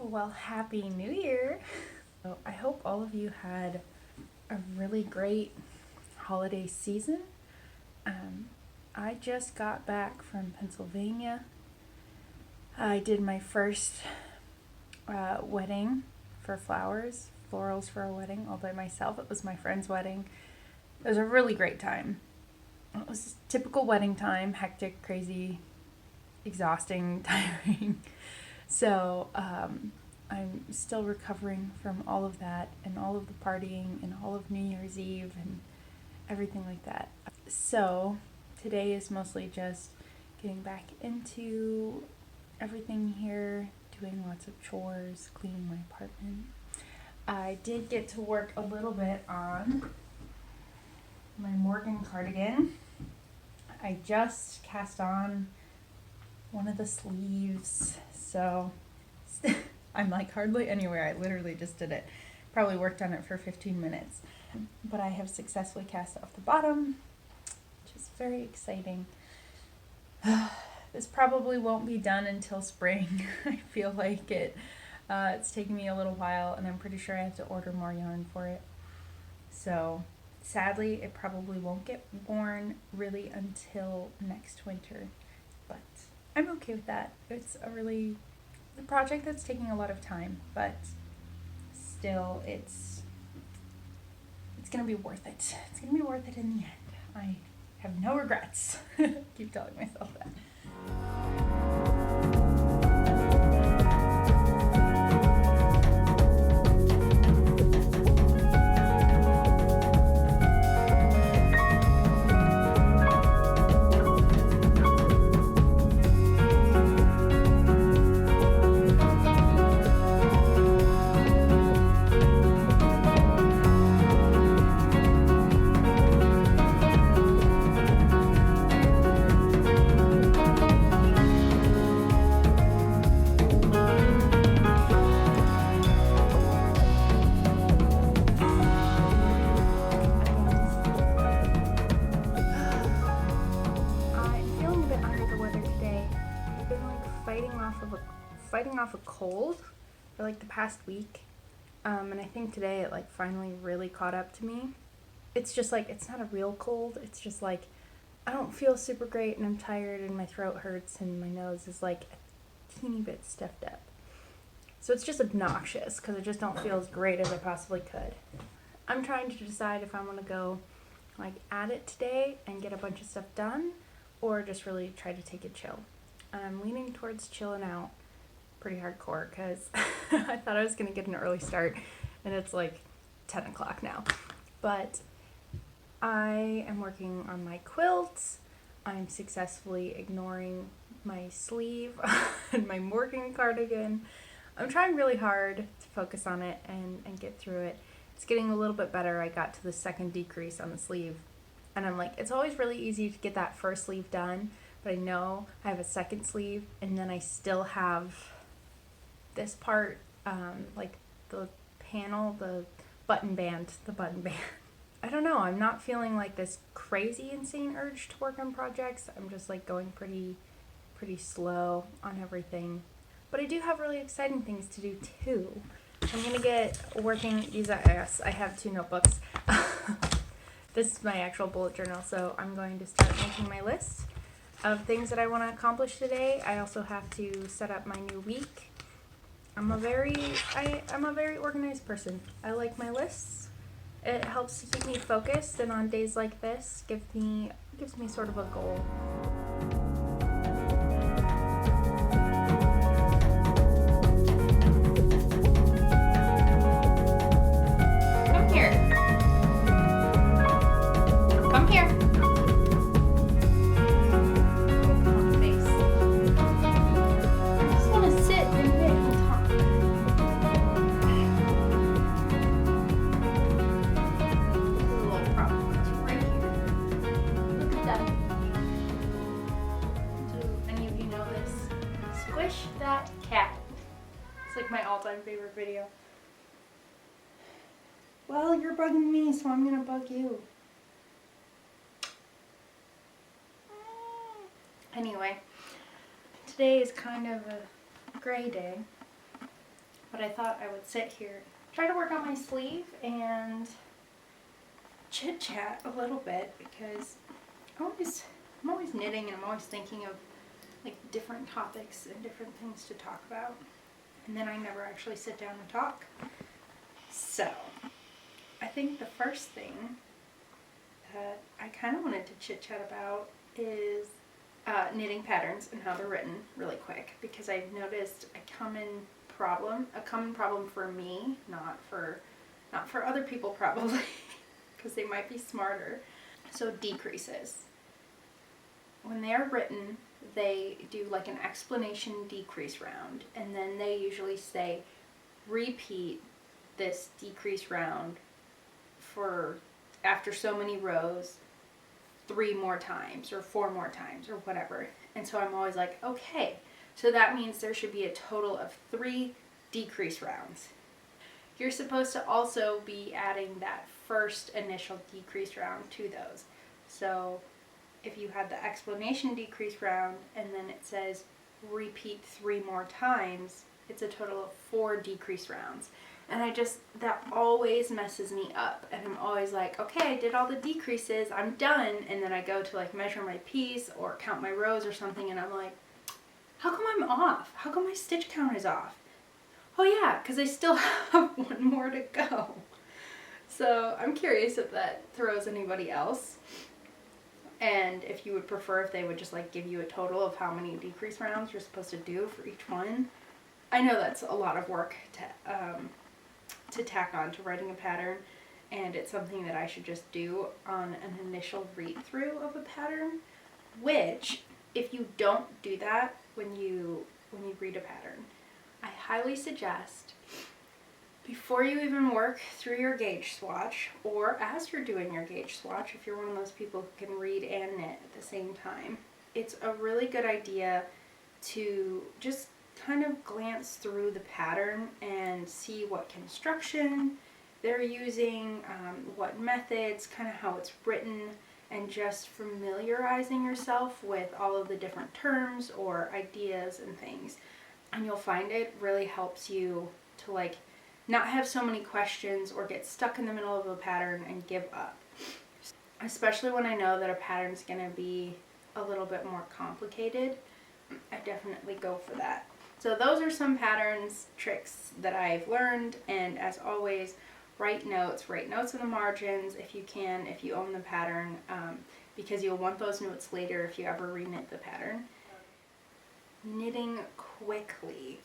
Well, Happy New Year! So I hope all of you had a really great holiday season. I just got back from Pennsylvania. I did my first wedding for florals for a wedding all by myself. It was my friend's wedding. It was a really great time. It was typical wedding time, hectic, crazy, exhausting, tiring. So I'm still recovering from all of that and all of the partying and all of New Year's Eve and everything like that. So today is mostly just getting back into everything here, doing lots of chores, cleaning my apartment. I did get to work a little bit on my Morginn cardigan. I just cast on one of the sleeves, so I'm like hardly anywhere. I literally just did it. Probably worked on it for 15 minutes. But I have successfully cast off the bottom, which is very exciting. This probably won't be done until spring. I feel like it's taking me a little while, and I'm pretty sure I have to order more yarn for it. So sadly, it probably won't get worn really until next winter, but I'm okay with that. It's a project that's taking a lot of time, but still it's gonna be worth it. It's gonna be worth it in the end. I have no regrets. Keep telling myself that. Fighting off a cold for like the past week, and I think today it like finally really caught up to me. It's just like, it's not a real cold, it's just like I don't feel super great and I'm tired and my throat hurts and my nose is like a teeny bit stuffed up. So it's just obnoxious because I just don't feel as great as I possibly could. I'm trying to decide if I want to go like at it today and get a bunch of stuff done, or just really try to take it chill. And I'm leaning towards chilling out pretty hardcore because I thought I was going to get an early start and it's like 10 o'clock now. But I am working on my quilt. I'm successfully ignoring my sleeve and my Morginn cardigan. I'm trying really hard to focus on it and get through it. It's getting a little bit better. I got to the second decrease on the sleeve and I'm like, it's always really easy to get that first sleeve done, but I know I have a second sleeve and then I still have this part, like the panel, the button band. I don't know, I'm not feeling like this crazy insane urge to work on projects. I'm just like going pretty slow on everything. But I do have really exciting things to do too. I'm gonna get working, I have 2 notebooks. This is my actual bullet journal, so I'm going to start making my list of things that I want to accomplish today. I also have to set up my new week. I'm a very organized person. I like my lists. It helps to keep me focused, and on days like this, gives me sort of a goal. Come here. Come here. I just want to sit and knit and talk. That cat. It's like my all-time favorite video. Well, you're bugging me, so I'm gonna bug you. Anyway, today is kind of a gray day. but I thought I would sit here, try to work on my sleeve and chit chat a little bit, because I'm always knitting, and I'm always thinking of like different topics and different things to talk about, and then I never actually sit down and talk. So I think the first thing that I kind of wanted to chit chat about is knitting patterns and how they're written really quick, because I've noticed a common problem for me, not for other people probably, because they might be smarter. So decreases. When they're written, they do like an explanation decrease round, and then they usually say repeat this decrease round for after so many rows 3 more times or 4 more times or whatever. And so I'm always like, okay, so that means there should be a total of 3 decrease rounds. You're supposed to also be adding that first initial decrease round to those. So if you had the explanation decrease round and then it says repeat 3 more times, it's a total of 4 decrease rounds. And that always messes me up. And I'm always like, okay, I did all the decreases, I'm done. And then I go to like measure my piece or count my rows or something, and I'm like, how come I'm off? How come my stitch count is off? Oh yeah, because I still have 1 more to go. So I'm curious if that throws anybody else. And if you would prefer if they would just like give you a total of how many decrease rounds you're supposed to do for each one. I know that's a lot of work to tack on to writing a pattern, and it's something that I should just do on an initial read through of a pattern, which if you don't do that when you read a pattern, I highly suggest before you even work through your gauge swatch, or as you're doing your gauge swatch, if you're one of those people who can read and knit at the same time, it's a really good idea to just kind of glance through the pattern and see what construction they're using, what methods, kind of how it's written, and just familiarizing yourself with all of the different terms or ideas and things. And you'll find it really helps you to like not have so many questions or get stuck in the middle of a pattern and give up. Especially when I know that a pattern's going to be a little bit more complicated, I definitely go for that. So those are some patterns, tricks that I've learned, and as always, write notes in the margins if you can, if you own the pattern, because you'll want those notes later if you ever reknit the pattern. Knitting quickly.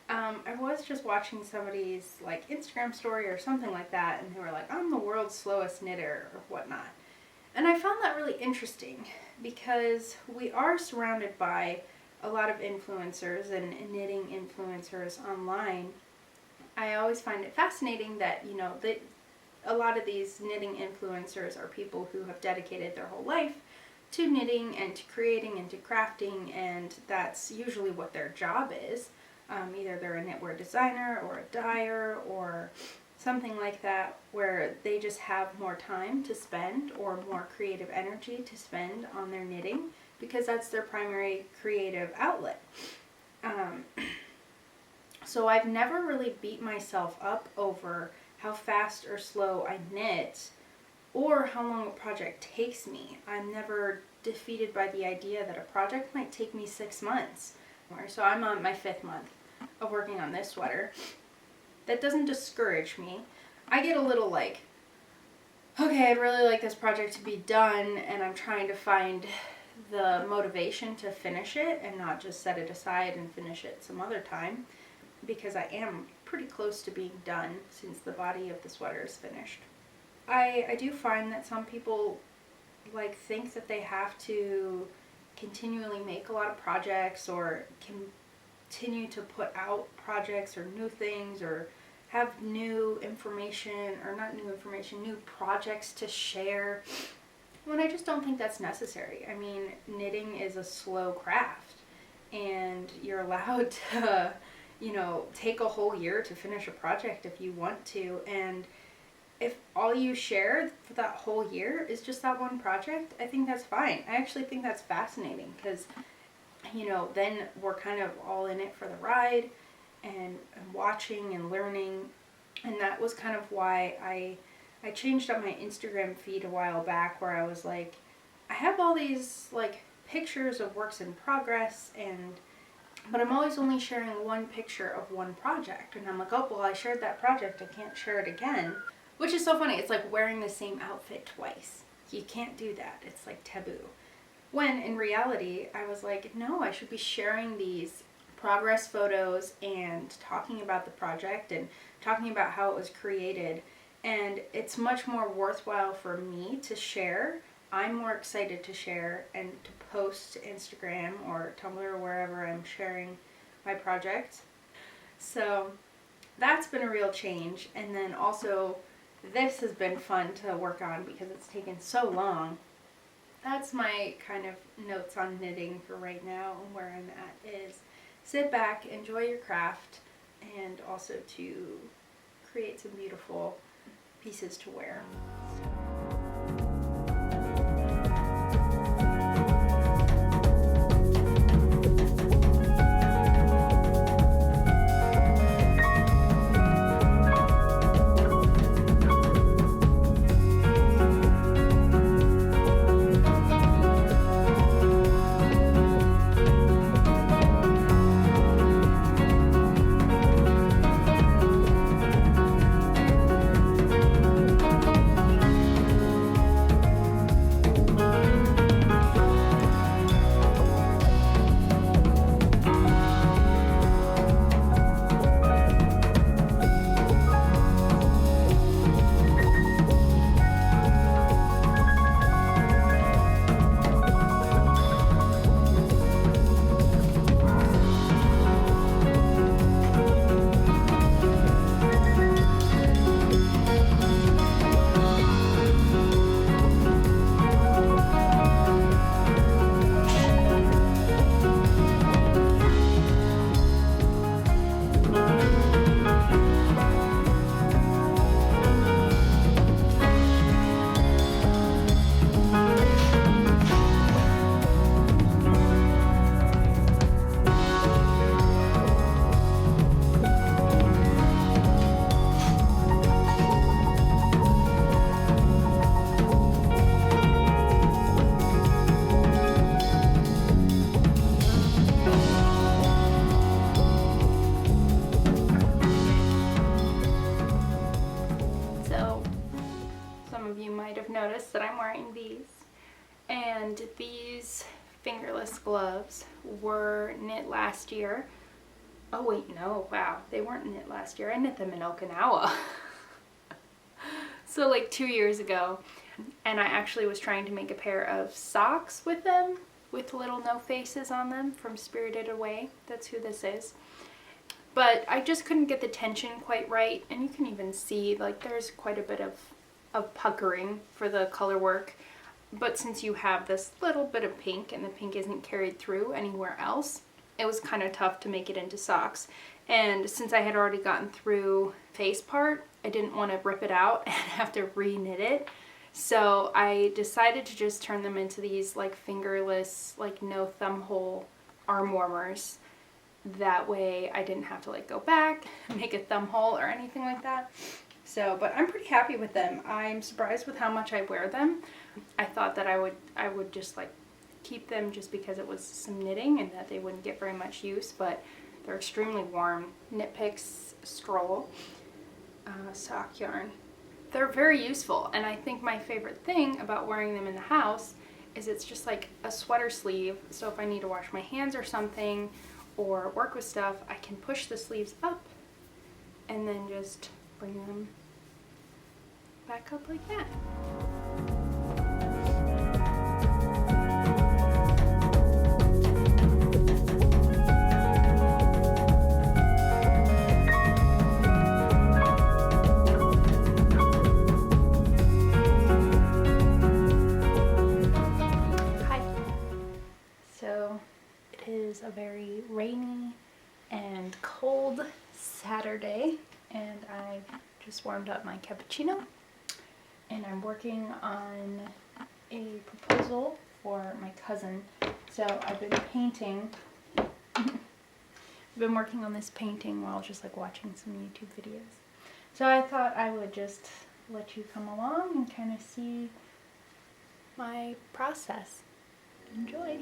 I was just watching somebody's like Instagram story or something like that, and they were like, I'm the world's slowest knitter or whatnot. And I found that really interesting, because we are surrounded by a lot of influencers and knitting influencers online. I always find it fascinating that, you know, that a lot of these knitting influencers are people who have dedicated their whole life to knitting and to creating and to crafting, and that's usually what their job is. Either they're a knitwear designer or a dyer or something like that, where they just have more time to spend or more creative energy to spend on their knitting, because that's their primary creative outlet. So I've never really beat myself up over how fast or slow I knit or how long a project takes me. I'm never defeated by the idea that a project might take me 6 months. So I'm on my 5th month of working on this sweater. That doesn't discourage me. I get a little like, okay, I'd really like this project to be done, and I'm trying to find the motivation to finish it and not just set it aside and finish it some other time, because I am pretty close to being done since the body of the sweater is finished. I do find that some people like think that they have to continually make a lot of projects or continue to put out projects or new things or have new information, or not new information, new projects to share, when I just don't think that's necessary. I mean, knitting is a slow craft, and you're allowed to, you know, take a whole year to finish a project if you want to, and if all you share for that whole year is just that one project, I think that's fine. I actually think that's fascinating, because, you know, then we're kind of all in it for the ride, and watching and learning. And that was kind of why I changed up my Instagram feed a while back, where I was like, I have all these like pictures of works in progress, but I'm always only sharing one picture of one project. And I'm like, oh, well, I shared that project, I can't share it again. Which is so funny. It's like wearing the same outfit twice. You can't do that. It's like taboo. When in reality, I was like, no, I should be sharing these progress photos and talking about the project and talking about how it was created. And it's much more worthwhile for me to share. I'm more excited to share and to post to Instagram or Tumblr or wherever I'm sharing my project. So that's been a real change. And then also, this has been fun to work on because it's taken so long. That's my kind of notes on knitting for right now, and where I'm at is sit back, enjoy your craft, and also to create some beautiful pieces to wear. Noticed that I'm wearing these, and these fingerless gloves were knit last year. Oh wait, no, wow, they weren't knit last year. I knit them in Okinawa. So like 2 years ago, and I actually was trying to make a pair of socks with them, with little no faces on them from Spirited Away. That's who this is. But I just couldn't get the tension quite right, and you can even see like there's quite a bit of puckering for the color work. But since you have this little bit of pink and the pink isn't carried through anywhere else, it was kind of tough to make it into socks. And since I had already gotten through face part, I didn't want to rip it out and have to re-knit it. So I decided to just turn them into these like fingerless, like no thumb hole arm warmers. That way I didn't have to like go back, make a thumb hole or anything like that. So, but I'm pretty happy with them. I'm surprised with how much I wear them. I thought that I would just like keep them just because it was some knitting and that they wouldn't get very much use, but they're extremely warm. Knit Picks Scroll sock yarn. They're very useful, and I think my favorite thing about wearing them in the house is it's just like a sweater sleeve. So if I need to wash my hands or something or work with stuff, I can push the sleeves up and then just bring them back up like that. Hi. So it is a very rainy and cold Saturday, and I just warmed up my cappuccino, and I'm working on a proposal for my cousin. So I've been painting been working on this painting while just like watching some YouTube videos. So I thought I would just let you come along and kind of see my process. Enjoy.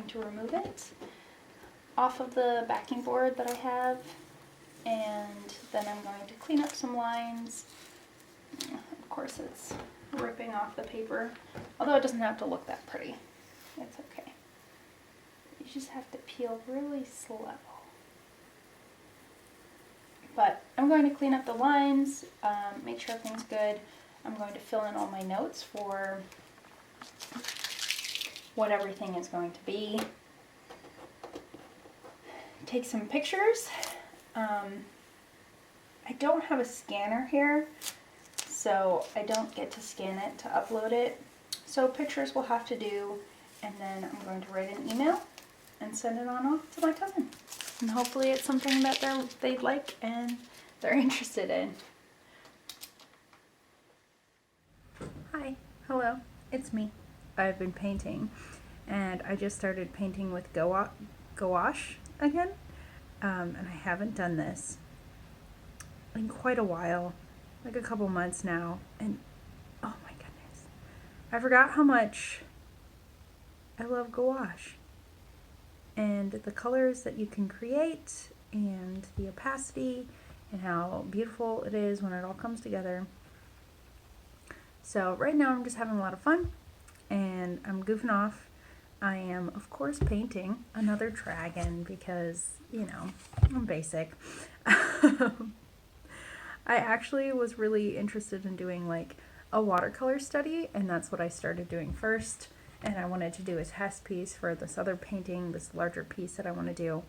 To remove it off of the backing board that I have, and then I'm going to clean up some lines. Of course it's ripping off the paper, although it doesn't have to look that pretty. It's okay. You just have to peel really slow. But I'm going to clean up the lines, make sure everything's good. I'm going to fill in all my notes for what everything is going to be. Take some pictures. I don't have a scanner here, so I don't get to scan it to upload it. So pictures will have to do, and then I'm going to write an email and send it on off to my cousin. And hopefully it's something that they'd like and they're interested in. Hi, hello, it's me. I've been painting, and I just started painting with gouache again, and I haven't done this in quite a while, like a couple months now, and oh my goodness, I forgot how much I love gouache and the colors that you can create and the opacity and how beautiful it is when it all comes together. So right now I'm just having a lot of fun and I'm goofing off. I am, of course, painting another dragon because, you know, I'm basic. I actually was really interested in doing like a watercolor study, and that's what I started doing first. And I wanted to do a test piece for this other painting, this larger piece that I want to do.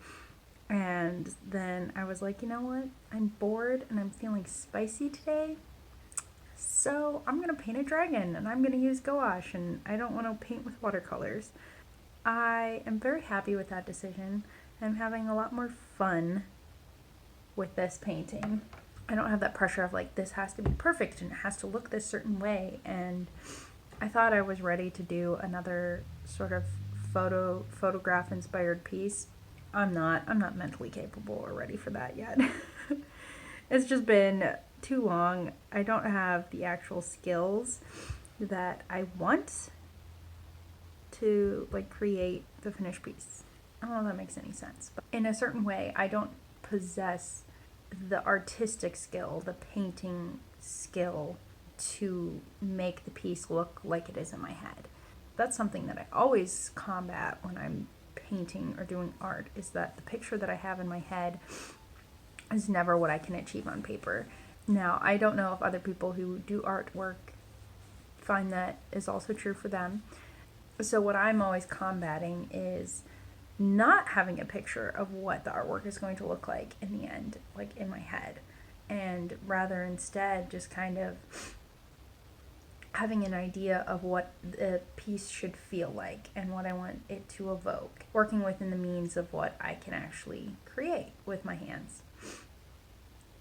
And then I was like, you know what? I'm bored and I'm feeling spicy today. So I'm going to paint a dragon and I'm going to use gouache, and I don't want to paint with watercolors. I am very happy with that decision. I'm having a lot more fun with this painting. I don't have that pressure of like, this has to be perfect and it has to look this certain way. And I thought I was ready to do another sort of photograph inspired piece. I'm not mentally capable or ready for that yet. It's just been too long. I don't have the actual skills that I want to like create the finished piece. I don't know if that makes any sense, but in a certain way, I don't possess the artistic skill, the painting skill to make the piece look like it is in my head. That's something that I always combat when I'm painting or doing art, is that the picture that I have in my head is never what I can achieve on paper. Now, I don't know if other people who do artwork find that is also true for them. So what I'm always combating is not having a picture of what the artwork is going to look like in the end, like in my head, and rather instead just kind of having an idea of what the piece should feel like and what I want it to evoke, working within the means of what I can actually create with my hands.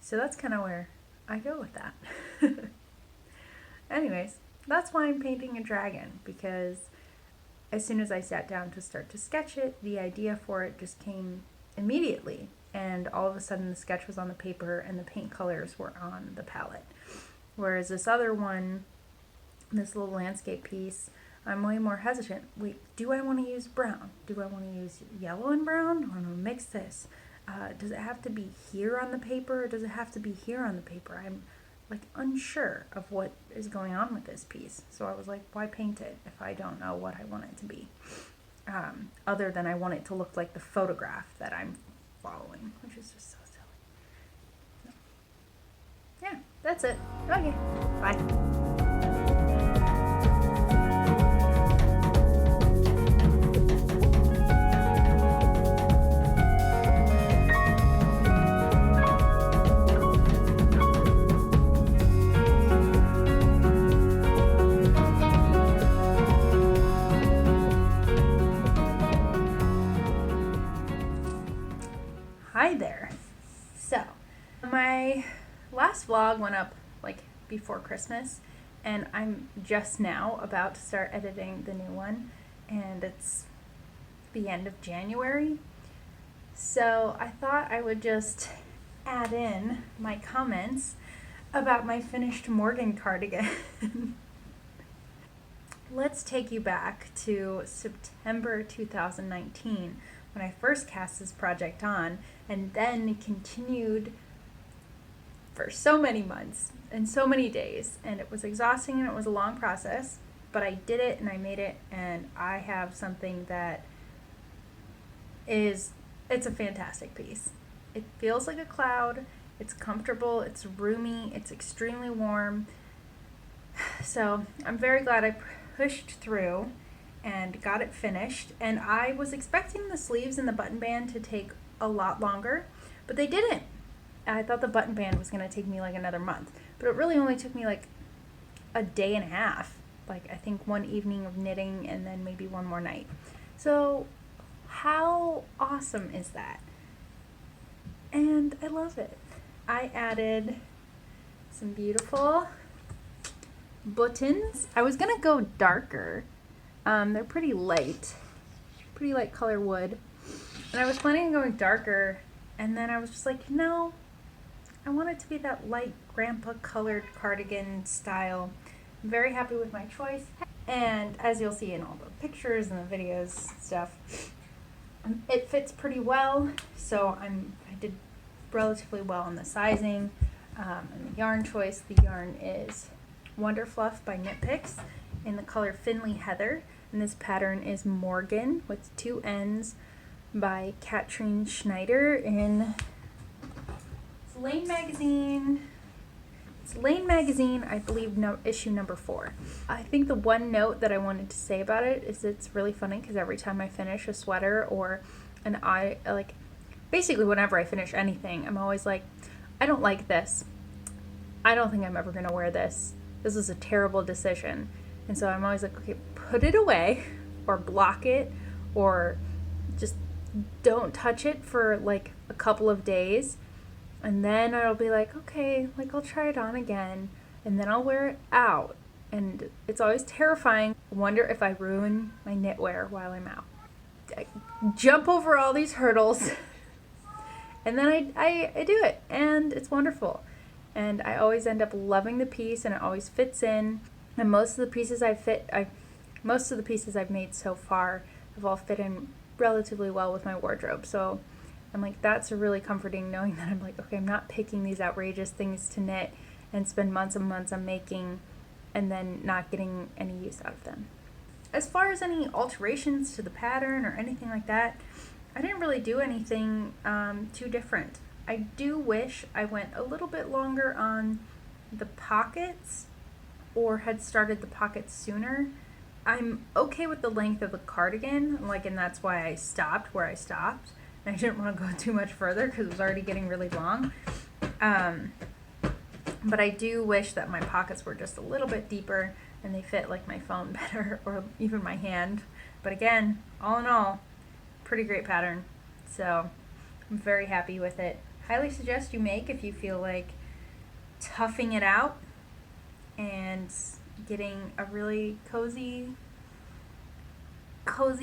So that's kind of where I go with that. Anyways, that's why I'm painting a dragon, because as soon as I sat down to start to sketch it, the idea for it just came immediately, and all of a sudden the sketch was on the paper and the paint colors were on the palette. Whereas this other one, this little landscape piece, I'm way more hesitant. Wait, do I want to use brown? Do I want to use yellow and brown? I want to mix this. Does it have to be here on the paper, or does it have to be here on the paper? I'm like unsure of what is going on with this piece. So I was like, why paint it if I don't know what I want it to be? Other than I want it to look like the photograph that I'm following, which is just so silly. That's it. Okay, bye. Hi there. So, my last vlog went up like before Christmas, and I'm just now about to start editing the new one, and it's the end of January. So I thought I would just add in my comments about my finished Morginn cardigan. Let's take you back to September 2019 when I first cast this project on, and then continued for so many months and so many days, and it was exhausting and it was a long process, but I did it and I made it, and I have something that it's a fantastic piece. It feels like a cloud, it's comfortable, it's roomy, it's extremely warm. So I'm very glad I pushed through and got it finished, and I was expecting the sleeves and the button band to take a lot longer, but they didn't. I thought the button band was going to take me like another month, but it really only took me like a day and a half, like I think one evening of knitting and then maybe one more night. So how awesome is that? And I love it. I added some beautiful buttons. I was gonna go darker. They're pretty light color wood, and I was planning on going darker, and then I was just like, no, I want it to be that light grandpa colored cardigan style. I'm very happy with my choice, and as you'll see in all the pictures and the videos stuff, it fits pretty well. So I did relatively well on the sizing and the yarn choice. The yarn is Wonderfluff by Knit Picks in the color Finnley Heather, and this pattern is Morginn with 2 N's by Katrin Schneider in Lane Magazine. It's Lane Magazine, I believe, issue number 4. I think the one note that I wanted to say about it is it's really funny because every time I finish a sweater or basically whenever I finish anything, I'm always like, I don't like this. I don't think I'm ever going to wear this. This is a terrible decision. And so I'm always like, okay, put it away or block it or just don't touch it for like a couple of days. And then I'll be like, okay, like I'll try it on again, and then I'll wear it out. And it's always terrifying. I wonder if I ruin my knitwear while I'm out. I jump over all these hurdles and then I do it, and it's wonderful. And I always end up loving the piece, and it always fits in. And most of the pieces I've made so far have all fit in relatively well with my wardrobe. So I'm like, that's really comforting, knowing that I'm like, okay, I'm not picking these outrageous things to knit and spend months and months on making and then not getting any use out of them. As far as any alterations to the pattern or anything like that, I didn't really do anything too different. I do wish I went a little bit longer on the pockets or had started the pockets sooner. I'm okay with the length of the cardigan, and that's why I stopped where I stopped. I didn't want to go too much further because it was already getting really long. But I do wish that my pockets were just a little bit deeper and they fit like my phone better, or even my hand. But again, all in all, pretty great pattern. So I'm very happy with it. Highly suggest you make if you feel like toughing it out and getting a really cozy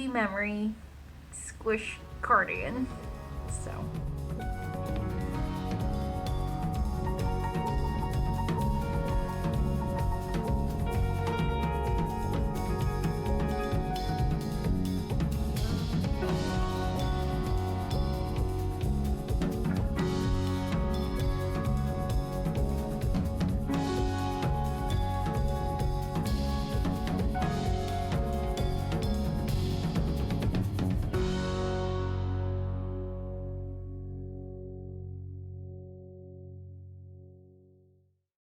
memory squish cardigan. So